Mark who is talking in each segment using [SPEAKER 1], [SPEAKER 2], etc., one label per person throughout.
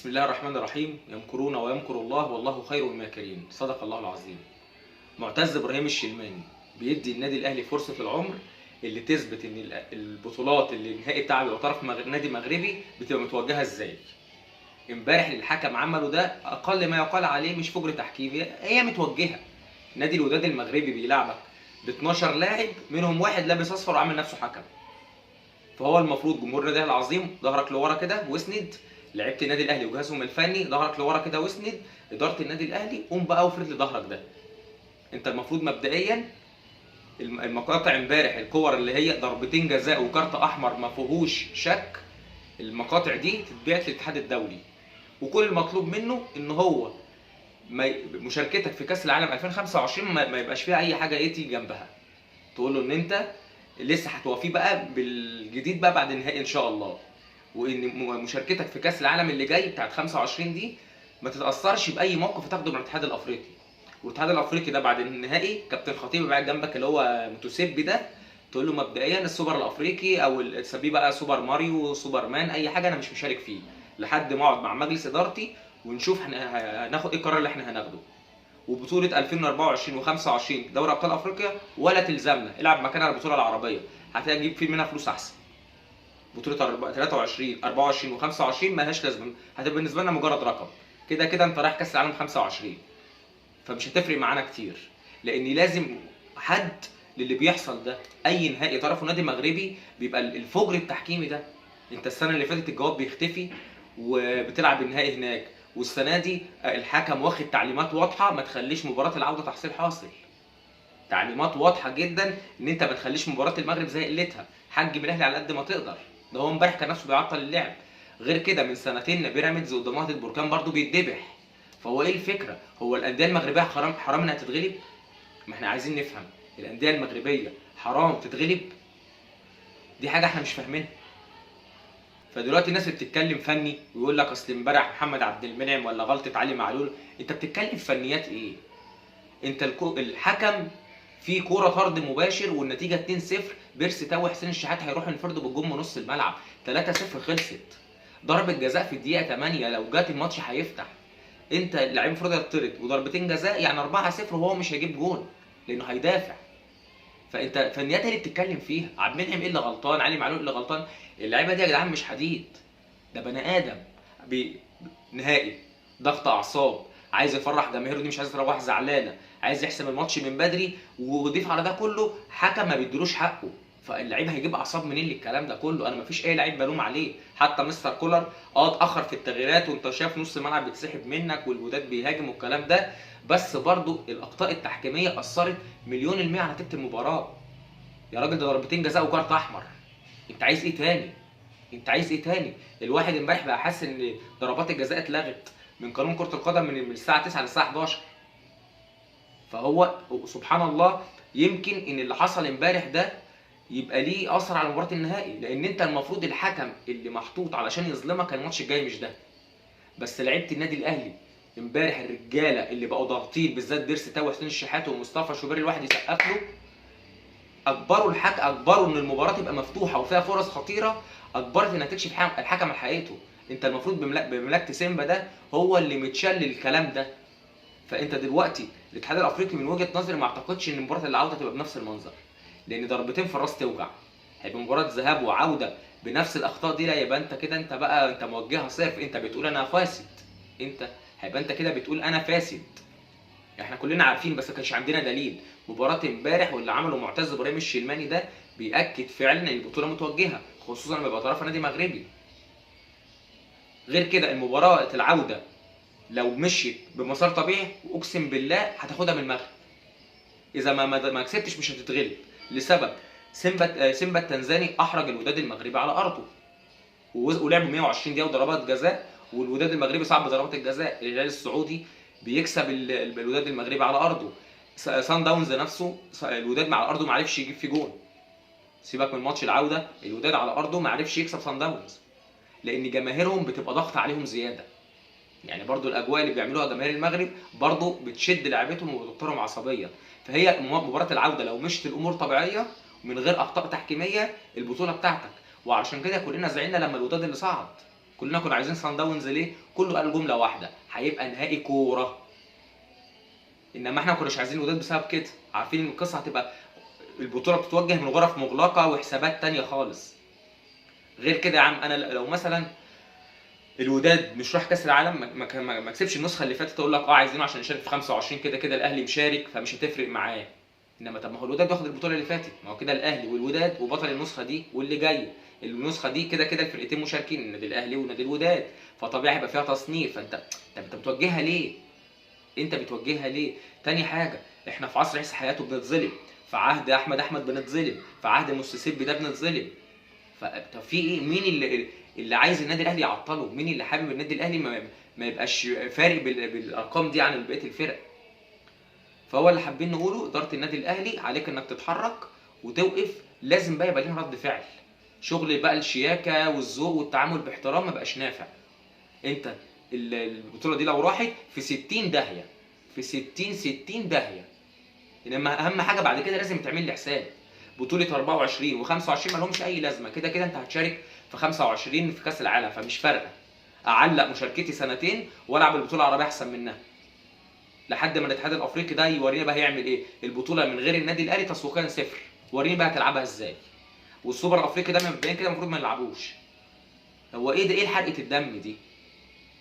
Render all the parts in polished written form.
[SPEAKER 1] بسم الله الرحمن الرحيم. يمكرون ويمكر الله والله خير الماكرين. صدق الله العظيم. معتز ابراهيم الشلماني بيدي النادي الاهلي فرصه العمر اللي تثبت ان البطولات اللي النهائي بتاعها بيبقى طرف نادي مغربي بتبقى متوجهه ازاي. امبارح اللي الحكم عمله ده اقل ما يقال عليه مش فجر تحكيمي، هي متوجهه. نادي الوداد المغربي بيلعبك ب 12 لاعب منهم واحد لابس اصفر وعامل نفسه حكم. فهو المفروض جمهور النادي العظيم ظهرك لورا كده واسند، لعيبه النادي الاهلي وجهازهم الفني ظهرك لورا كده واسند، اداره النادي الاهلي قوم بقى وافرد لظهرك ده. انت المفروض مبدئيا المقاطع امبارح، الكور اللي هي ضربتين جزاء وكارت احمر ما فيهوش شك، المقاطع دي تتبعت للاتحاد الدولي، وكل المطلوب منه ان هو مشاركتك في كاس العالم 2025 ما يبقاش فيها اي حاجه تيجي جنبها. تقول له ان انت لسه هتوافيه بقى بالجديد بقى بعد النهائي ان شاء الله، وان مشاركتك في كاس العالم اللي جاي بتاعت 25 دي ما تتاثرش باي موقف تاخده من الاتحاد الافريقي. والاتحاد الافريقي ده بعد النهائي كابتن خطيب قاعد جنبك اللي هو متسبي ده، تقول له مبدئيا السوبر الافريقي او تسميه بقى سوبر ماريو سوبر مان اي حاجه، انا مش مشارك فيه لحد ما اقعد مع مجلس ادارتي ونشوف هناخد ايه القرار اللي احنا هناخده. وبطوله 2024 و25 دوري ابطال افريقيا ولا تلزمنا، العب مكانها البطوله العربيه هتجيب فيه منها فلوس احسن. بطوله 23 24 و25 مالهاش لازمه، هتبقى بالنسبه لنا مجرد رقم. كده كده انت رايح كاس العالم 25، فمش هتفرق معانا كتير، لان لازم حد للي بيحصل ده. اي نهائي طرفه نادي مغربي بيبقى الفجر التحكيمي ده. انت السنه اللي فاتت الجواب بيختفي وبتلعب النهائي هناك، والسنه دي الحكم واخد تعليمات واضحه ما تخليش مباراه العوده تحصيل حاصل. تعليمات واضحه جدا ان انت ما تخليش مباراه المغرب زي قلتها، حجم الاهلي على قد ما تقدر. ده هو امبارح كان نفسه بيعطل اللعب. غير كده من سنتين بيراميدز قدام نهضه بركان برضو بيتذبح. فهو ايه الفكره؟ هو الانديه المغربيه حرام انها تتغلب؟ ما احنا عايزين نفهم، الانديه المغربيه حرام تتغلب؟ دي حاجه احنا مش فاهمينها. فدلوقتي الناس اللي بتتكلم فني ويقول لك اصل امبارح محمد عبد المنعم ولا غلطه علي معلول، انت بتتكلم فنيات ايه؟ انت الحكم في كوره طرد مباشر والنتيجه 2-0، بيرسي تاو وحسين الشحات هيروحوا ينفردوا بالجون من نص الملعب، 3-0 خلصت. ضربه جزاء في الدقيقه 8 لو جت الماتش هيفتح. انت اللعيب المفروض يطرد وضربتين جزاء يعني 4-0 وهو مش هيجيب جون لانه هيدافع. فانت فنيات اللي بتتكلم فيها. عبد المنعم ايه اللي غلطان؟ علي معلول اللي غلطان؟ اللعيبه دي يا جدعان مش حديد، ده بني ادم. نهائي ضغط اعصاب، عايز يفرح جماهيره دي مش عايز تروح زعلانه، عايز يحسم الماتش من بدري، وضيف على ده كله حكم ما بيديلوش حقه. فاللعيب هيجيب اعصاب منين للكلام ده كله؟ انا مفيش اي لعيب بلوم عليه، حتى مستر كولر اتاخر في التغييرات وانت شايف نص الملعب بيتسحب منك والوداد بيهاجم والكلام ده، بس برضو الاخطاء التحكيميه اثرت مليون المية على نتيجه المباراه. يا راجل ده ضربتين جزاء وكارت احمر، انت عايز ايه تاني؟ انت عايز ايه تاني؟ الواحد امبارح بقى حاسس ان ضربات الجزاء اتلغت من قانون كرة القدم من الساعة 9 للساعة 11. فهو سبحان الله يمكن ان اللي حصل امبارح ده يبقى ليه اثر على مباراة النهائي، لان انت المفروض الحكم اللي محطوط علشان يظلمك الماتش الجاي مش ده. بس لعيبة النادي الاهلي امبارح الرجالة اللي بقوا ضاغطين، بالذات بيرسي تاو وحسين الشحات ومصطفى شوبير الواحد يسقف له، اجبروا اجبروا ان المباراة تبقى مفتوحة وفيها فرص خطيرة، اجبرت انها تكشف الحكم على حقيقته. انت المفروض بملاك سيمبا ده هو اللي متشل الكلام ده. فانت دلوقتي الاتحاد الافريقي من وجهه نظري ما اعتقدش ان مباراه العوده تبقى بنفس المنظر، لان ضربتين في الراس توجع. هيبقى مباراه ذهاب وعوده بنفس الاخطاء دي، لا يبقى انت كده انت بقى انت موجهها صرف، انت بتقول انا فاسد. هيبقى انت كده بتقول انا فاسد. احنا كلنا عارفين بس ما كانش عندنا دليل. مباراه امبارح واللي عمله معتز ابراهيم الشلماني ده بياكد فعلا ان البطوله متوجهه، خصوصا لما يبقى طرفها نادي مغربي. غير كده المباراه العوده لو مشيت بمسار طبيعي اقسم بالله هتاخدها من المغرب. اذا ما كسبتش مش هتتغلب، لسبب سيمبا التنزاني احرج الوداد المغربي على ارضه ولعبوا 120 دقيقه وضربات جزاء، والوداد المغربي صعب ضربات الجزاء. الهلال السعودي بيكسب الوداد المغربي على ارضه. سان داونز نفسه الوداد على ارضه ما عرفش يجيب فيه جون. سيبك من ماتش العوده، الوداد على ارضه ما عرفش يكسب سان داونز لان جماهيرهم بتبقى ضغط عليهم زياده. يعني برضو الاجواء اللي بيعملوها جماهير المغرب برضو بتشد لعبتهم وبتضطرهم عصبيه. فهي مباراه العوده لو مشت الامور طبيعيه ومن غير اخطاء تحكيميه البطوله بتاعتك. وعشان كده كلنا زعلنا لما الوداد اللي صعد، كلنا كنا عايزين صن داونز ليه؟ كله قال جمله واحده، هيبقى نهائي كوره. انما احنا ما كناش عايزين الوداد بسبب كده، عارفين ان القصه هتبقى البطوله بتتوجه من غرف مغلقه وحسابات تانية خالص. غير كده يا عم، انا لو مثلا الوداد مش راح كاس العالم، ما كسبش النسخه اللي فاتت، اقول لك عايزينه عشان يشارك في 25، كده كده الاهلي مشارك فمش هتفرق معاه. انما طب ما هو الوداد واخد البطوله اللي فاتت، ما هو كده الاهلي والوداد وبطل النسخه دي واللي جايه. النسخه دي كده كده الفرقتين مشاركين، النادي الاهلي ونادي الوداد، فطبيعي هيبقى فيها تصنيف. انت بتوجهها ليه؟ انت بتوجهها ليه؟ تاني حاجه، احنا في عصر عيسى حياته بنتظلم، في عهد احمد بنتظلم، في عهد المستسيب ده بنتظلم. طب في ايه؟ مين اللي عايز النادي الاهلي يعطله؟ مين اللي حابب النادي الاهلي ما يبقاش فارق بالارقام دي عن بقيه الفرق؟ فهو اللي حابين نقوله، اداره النادي الاهلي عليك انك تتحرك وتوقف، لازم بقى يبقى ليها رد فعل. شغل بقى الشياكه والذوق والتعامل باحترام ما بقاش نافع. انت البطوله دي لو راحت في 60 داهيه، في 60 داهيه. انما اهم حاجه بعد كده لازم تعمل لي حساب. بطوله 24 و25 ما لهمش اي لازمه، كده كده انت هتشارك في 25 في كاس العالم، فمش فارقه. اعلق مشاركتي سنتين والعب البطوله العربيه احسن منها، لحد ما الاتحاد الافريقي ده يورينا بقى هيعمل ايه. البطوله من غير النادي الاهلي تسويقيا صفر، وريني بقى هتلعبها ازاي. والسوبر الافريقي ده مبدئيا كده المفروض ما نلعبوش. هو ايه ده؟ ايه حرقه الدم دي؟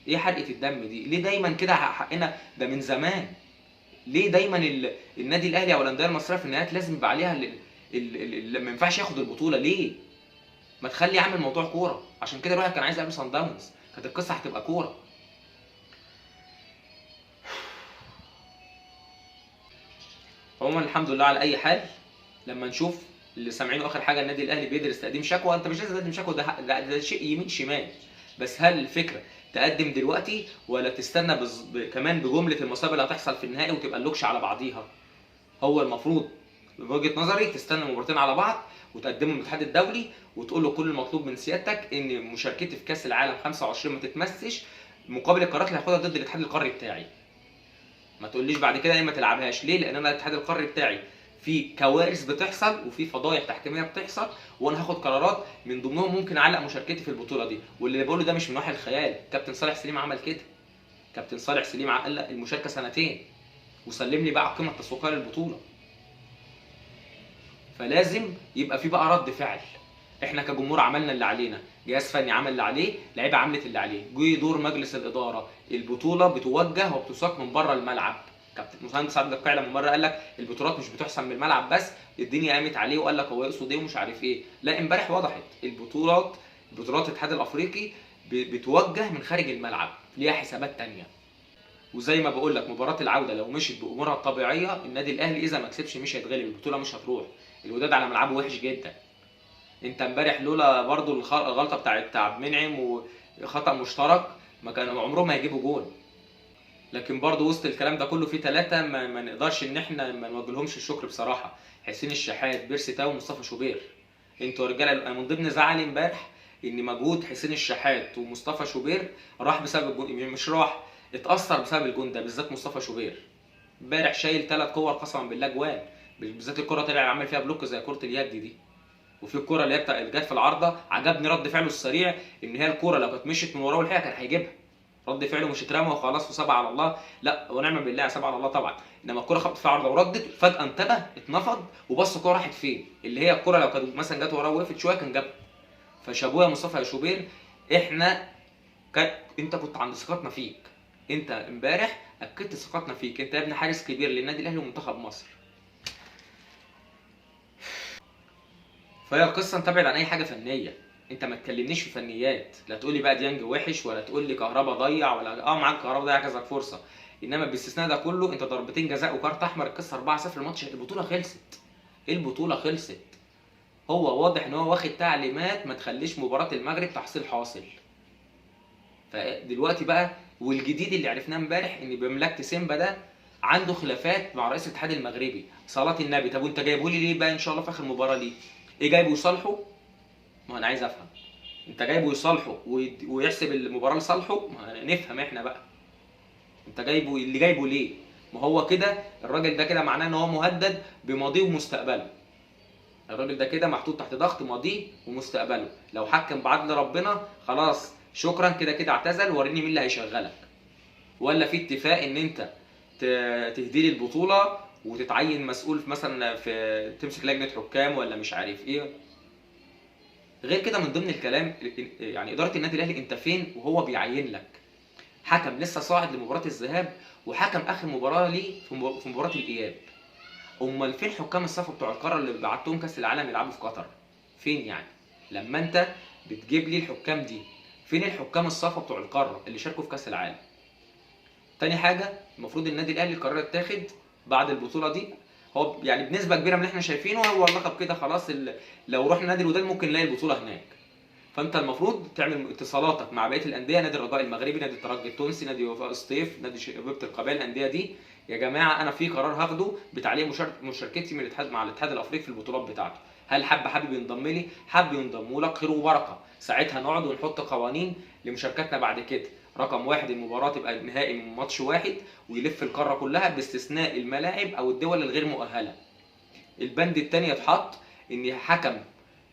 [SPEAKER 1] ايه حرقه الدم دي؟ ليه دايما كده حقنا ده من زمان؟ ليه دايما النادي الاهلي او الانديه المصريه في النهايات لازم يبقى عليها ما ينفعش ياخد البطوله؟ ليه؟ ما تخلي عامل موضوع كوره. عشان كده الواحد كان عايز يقابل صن داونز، كانت القصه هتبقى كوره. عموما الحمد لله على اي حال. لما نشوف اللي سامعينه اخر حاجه النادي الاهلي بيدرس تقديم شكوى، انت مش لازم تقدم شكوى، ده شيء يمين شمال. بس هل الفكره تقدم دلوقتي ولا تستنى كمان بجمله المصايب اللي هتحصل في النهائي وتبقى اللوكشه على بعضيها؟ هو المفروض بوجهه نظري تستنى مباراتين على بعض وتقدمهم للاتحاد الدولي وتقول له كل المطلوب من سيادتك ان مشاركتي في كاس العالم 25 ما تتمسش مقابل القرارات اللي هاخدها ضد الاتحاد القاري بتاعي. ما تقوليش بعد كده ما تلعبهاش. ليه؟ لان انا الاتحاد القاري بتاعي في كوارث بتحصل وفي فضايح تحكيميه بتحصل، وانا هاخد قرارات من ضمنهم ممكن اعلق مشاركتي في البطوله دي. واللي بقوله ده مش من وحي الخيال، كابتن صالح سليم عمل كده. كابتن صالح سليم علق المشاركه سنتين وسلم لي بقى القيمه التسويقيه للبطوله. فلازم يبقى في بقى رد فعل. احنا كجمهور عملنا اللي علينا، جهاز فني عمل اللي عليه، لعيبه عملت اللي عليه، جه دور مجلس الاداره. البطوله بتوجه وبتساق من بره الملعب. كابتن مهندس عبد القيع لما مره قال لك البطولات مش بتحسم من الملعب بس، الدنيا قامت عليه وقال لك هو يقصد ايه ومش عارف ايه. لا، امبارح وضحت البطولات الاتحاد الافريقي بتوجه من خارج الملعب، ليها حسابات تانية. وزي ما بقول لك مباراه العوده لو مشيت بامورها الطبيعيه، النادي الاهلي اذا ما كسبش مش هيتغلب، البطوله مش هتروح. الوداد على ملعبه وحش جدا. انت امبارح لولا برضو الغلطه بتاعت عبد المنعم وخطا مشترك ما كان عمرهم ما هيجيبوا جول. لكن برضو وسط الكلام ده كله في ثلاثه ما نقدرش ان احنا ما نوجه لهمش الشكر بصراحه. حسين الشحات، بيرسي تاو، ومصطفى شوبير. انتوا يا رجاله، انا من ضمن زعلي امبارح ان مجهود حسين الشحات ومصطفى شوبير راح بسبب الجون. مش راح، اتاثر بسبب الجون ده بالذات. مصطفى شوبير امبارح شايل 3 كور قسما بالله جوان، بالذات الكره طلع عمل فيها بلوك زي كره اليد دي. وفي الكره اللي هي اللي جت في العارضه عجبني رد فعله السريع، ان هي الكره لو كانت مشيت من وراه والحقيقه كان هيجيبها. رد فعله مش اترمى وخلاص وسابها على الله، لا ونعم بالله سابها على الله طبعا. انما الكره خبطت في عارضه وردت، فجاه انتبه اتنفض وبص الكره راحت فين، اللي هي الكره لو كانت مثلا جت وراه وقفت شويه كان جابها. فشابوه يا مصطفى يا شوبير. احنا انت كنت عند ثقتنا فيك. انت امبارح اكدت ثقتنا فيك، انت يا ابن حارس كبير للنادي الاهلي ومنتخب مصر. فهي القصه انت ابعد عن اي حاجه فنيه. انت ما تكلمنيش في فنيات، لا تقول لي بقى ديانج وحش ولا تقول لي كهربا ضيع ولا معاك كهربا ضيع كذا فرصه. انما باستثناء ده كله انت ضربتين جزاء وكارت احمر، القصه 4-0 الماتش، البطوله خلصت. البطوله خلصت. هو واضح ان هو واخد تعليمات ما تخليش مباراه المغرب تحصيل حاصل. فدلوقتي بقى والجديد اللي عرفناه امبارح ان بمملكه سيمبا ده عنده خلافات مع رئيس الاتحاد المغربي صلاه النبي. طب وانت جايبه لي ليه بقى ان شاء الله في اخر مباراه ليه؟ ايه جايبه يصالحه؟ ما انا عايز افهم. انت جايبه يصالحه ويحسب المباراه لصالحه؟ ما نفهم احنا بقى. انت جايبه اللي جايبه ليه؟ ما هو كده الراجل ده كده معناه ان هو مهدد بماضيه ومستقبله. الراجل ده كده محطوط تحت ضغط ماضيه ومستقبله. لو حكم بعدل ربنا خلاص شكرا كده كده اعتزل، وريني مين اللي هيشغلك. ولا في اتفاق ان انت تهدي لي البطوله وتتعين مسؤول مثلا في تمسك لجنه حكام ولا مش عارف ايه. غير كده من ضمن الكلام يعني اداره النادي الاهلي انت فين وهو بيعين لك حكم لسه صاعد لمباراه الذهاب وحكم اخر مباراه ليه في مباراه الاياب؟ امال فين حكام الصف بتوع القاره اللي بعتهم كاس العالم يلعبوا في قطر؟ فين يعني؟ لما انت بتجيب لي الحكام دي، فين الحكام الصف بتوع القاره اللي شاركوا في كاس العالم؟ تاني حاجه، المفروض النادي الاهلي القرار اتاخد بعد البطوله دي، هو يعني بنسبه كبيره من اللي احنا شايفينه هو اللقب كده خلاص. لو رحنا نادي الوداد ممكن نلاقي البطوله هناك. فانت المفروض تعمل اتصالاتك مع بقيه الانديه، نادي الرجاء المغربي، نادي الترجي التونسي، نادي وفاء الصيف، نادي شبيبه القبائل، الانديه دي يا جماعه انا في قرار هاخده بتعليق مشاركتي من الاتحاد مع الاتحاد الافريقي في البطولات بتاعته. هل حابب ينضم لي؟ حابب ينضموا لك خير وبركه، ساعتها نقعد ونحط قوانين لمشاركتنا بعد كده. رقم واحد، المباراه تبقى نهائي من ماتش واحد ويلف القاره كلها باستثناء الملاعب او الدول الغير مؤهله. البند الثاني يتحط ان حكم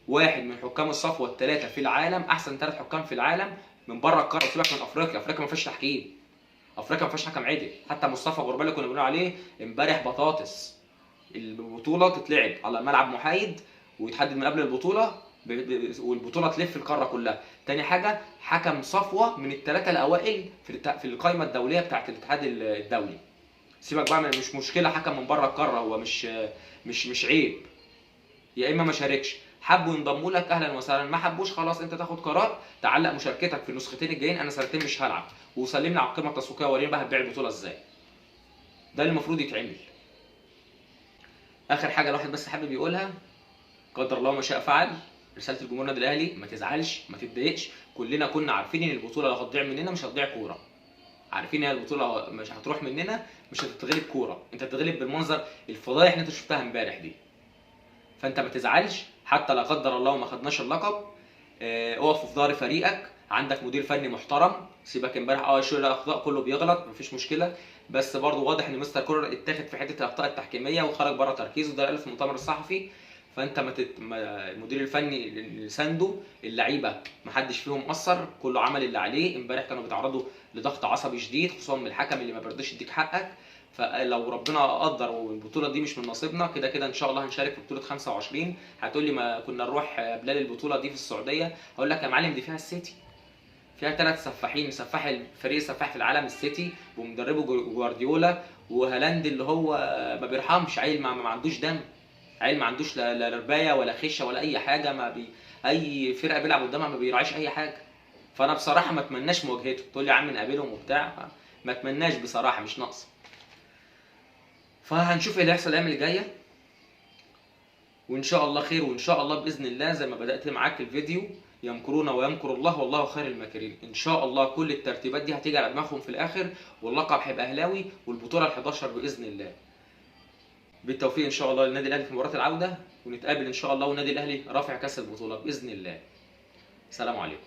[SPEAKER 1] واحد من حكام الصفوه الثلاثه في العالم، احسن 3 حكام في العالم من بره القاره، سيبك من افريقيا، افريقيا ما فيهاش تحكيم، افريقيا ما فيهاش حكم عدل. حتى مصطفى غربال اللي كنا بنقول عليه امبارح بطاطس، البطوله تتلعب على ملعب محايد ويتحدد من قبل البطوله والبطوله تلف القاره كلها. تاني حاجه، حكم صفوه من الثلاثه الاوائل في القائمه الدوليه بتاعت الاتحاد الدولي. سيبك بقى، مش مشكله حكم من بره القاره، هو مش عيب. يا اما ما شاركش، حبوا ينضموا لك اهلا وسهلا، ما حبوش خلاص انت تاخد قرار تعلق مشاركتك في النسختين الجايين، انا سنتين مش هلعب، وسلمني على القيمه التسويقيه وريني بقى هتبيع البطوله ازاي. ده اللي المفروض يتعمل. اخر حاجه الواحد بس حابب يقولها، قدر الله ما شاء فعل، رساله الجمهور النادي الاهلي ما تزعلش ما تتضايقش، كلنا كنا عارفين ان البطوله لو هتضيع مننا مش هتضيع كوره، عارفين ان البطوله مش هتروح مننا، مش هتتغلب كوره، انت هتتغلب بالمنظر الفضايح اللي انت شفتها امبارح دي. فانت ما تزعلش حتى لا قدر الله ما خدناش اللقب، اقف في ظهر فريقك، عندك مدير فني محترم، سيبك امبارح شو الاخطاء كله بيغلط مفيش مشكله، بس برضه واضح ان مستر كولر اتاخد في حته الاخطاء التحكيميه وخرج بره تركيزه، ده قال في المؤتمر الصحفي. فانت المدير الفني اللي سانده اللعيبه ما حدش فيهم قصر، كله عمل اللي عليه. امبارح كانوا بيتعرضوا لضغط عصبي شديد خصوصا من الحكم اللي ما بيرضاش يديك حقك. فلو ربنا قدر والبطوله دي مش من نصيبنا، كده كده ان شاء الله هنشارك في بطوله 25. هتقول لي ما كنا نروح بلال البطوله دي في السعوديه؟ هقول لك يا معلم دي فيها السيتي، فيها 3 سفاحين، سفاح الفريق السفاح في العالم السيتي ومدربه جوارديولا، وهالاند اللي هو ما بيرحمش، عيل ما عندوش دم، عيل ما عندوش لا ربايه ولا خشه ولا اي حاجه، اي فرقه بيلعب قدامها ما بيراعيش اي حاجه. فانا بصراحه ما اتمناش مواجهته، تقول لي يا عم نقابلهم وبتاع، ما اتمناش بصراحه، مش ناقصه. فهنشوف ايه اللي هيحصل الايام اللي جايه، وان شاء الله خير، وان شاء الله باذن الله زي ما بدات معاك الفيديو، يمكرون ويمكر الله والله خير الماكرين. ان شاء الله كل الترتيبات دي هتيجي على دماغهم في الاخر، واللقب هيبقى اهلاوي والبطوله ال11 باذن الله. بالتوفيق ان شاء الله للنادي الاهلي في مباراه العوده، ونتقابل ان شاء الله والنادي الاهلي رافع كاس البطوله باذن الله. سلام عليكم.